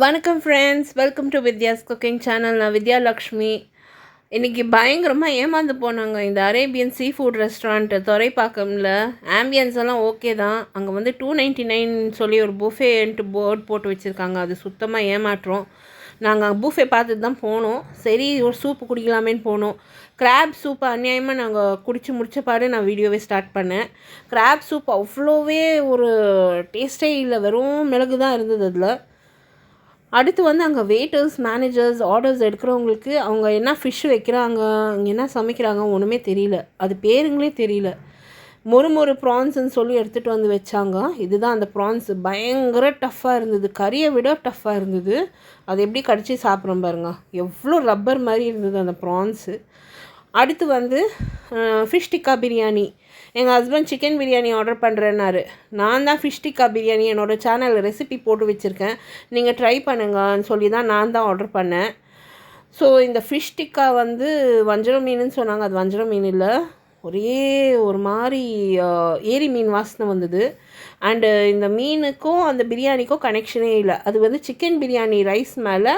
வணக்கம் friends, welcome to Vidya's cooking channel. நான் வித்யா லக்ஷ்மி. இன்றைக்கி பயங்கரமாக ஏமாந்து போனாங்க. இந்த அரேபியன் சீ ஃபுட் ரெஸ்டாரண்ட்டு துறைப்பாக்கமில் ஆம்பியன்ஸ் எல்லாம் ஓகே தான். அங்கே வந்து 299 சொல்லி ஒரு புஃபேன்ட்டு போர்ட் போட்டு வச்சுருக்காங்க. அது சுத்தமாக ஏமாற்றோம். நாங்கள் பூஃபே பார்த்துட்டு தான் போனோம். சரி, ஒரு சூப்பு குடிக்கலாமேன்னு போனோம். கிராப் சூப்பு அநியாயமாக நாங்கள் குடித்து முடித்த பாடு நான் வீடியோவே ஸ்டார்ட் பண்ணேன். கிராப் சூப் அவ்வளோவே ஒரு டேஸ்ட்டே இல்லை, வெறும் மிளகு தான் இருந்தது அதில். அடுத்து வந்து அங்கே வெயிட்டர்ஸ், மேனேஜர்ஸ், ஆர்டர்ஸ் எடுக்கிறவங்களுக்கு அவங்க என்ன ஃபிஷ் வைக்கிறாங்க, அங்கே என்ன சமைக்கிறாங்க ஒன்றுமே தெரியல. அது பேருங்களே தெரியல. மொறு ப்ரான்ஸ்ன்னு சொல்லி எடுத்துகிட்டு வந்து வச்சாங்க. இதுதான் அந்த ப்ரான்ஸ். பயங்கர டஃப்பாக இருந்தது, கறியை விட டஃப்பாக இருந்தது. அது எப்படி கடிச்சு சாப்பிட்றோம் பாருங்க, எவ்வளோ ரப்பர் மாதிரி இருந்தது அந்த ப்ரான்ஸு. அடுத்து வந்து ஃபிஷ் டிக்கா பிரியாணி. எங்கள் ஹஸ்பண்ட் சிக்கன் பிரியாணி ஆர்டர் பண்ணுறேன்னாரு. நான் தான் ஃபிஷ் டிக்கா பிரியாணி என்னோடய சேனலில் ரெசிபி போட்டு வச்சுருக்கேன், நீங்கள் ட்ரை பண்ணுங்கன்னு சொல்லி தான் நான் தான் ஆர்டர் பண்ணேன். ஸோ இந்த ஃபிஷ் டிக்கா வந்து வஞ்சரம் மீனுன்னு சொன்னாங்க. அது வஞ்சரம் மீன் இல்லை, ஒரே ஒரு மாதிரி ஏரி மீன் வாசனை வந்தது. அண்டு இந்த மீனுக்கும் அந்த பிரியாணிக்கும் கனெக்ஷனே இல்லை. அது வந்து சிக்கன் பிரியாணி ரைஸ் மேலே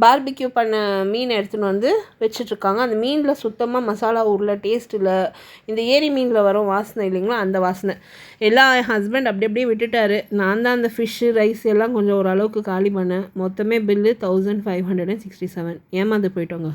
பார்பிக்யூ பண்ண மீன் எடுத்துன்னு வந்து வச்சிட்ருக்காங்க. அந்த மீனில் சுத்தமாக மசாலா ஊரில் டேஸ்ட் இல்லை. இந்த ஏரி மீனில் வரும் வாசனை இல்லைங்களா, அந்த வாசனை எல்லாம் என் ஹஸ்பண்ட் அப்படியே விட்டுட்டார். நான் தான் அந்த ஃபிஷ்ஷு ரைஸ் எல்லாம் கொஞ்சம் ஓரளவுக்கு காலி பண்ணேன். மொத்தமே பில்லு 1567. ஏமாந்து போயிட்டோங்க.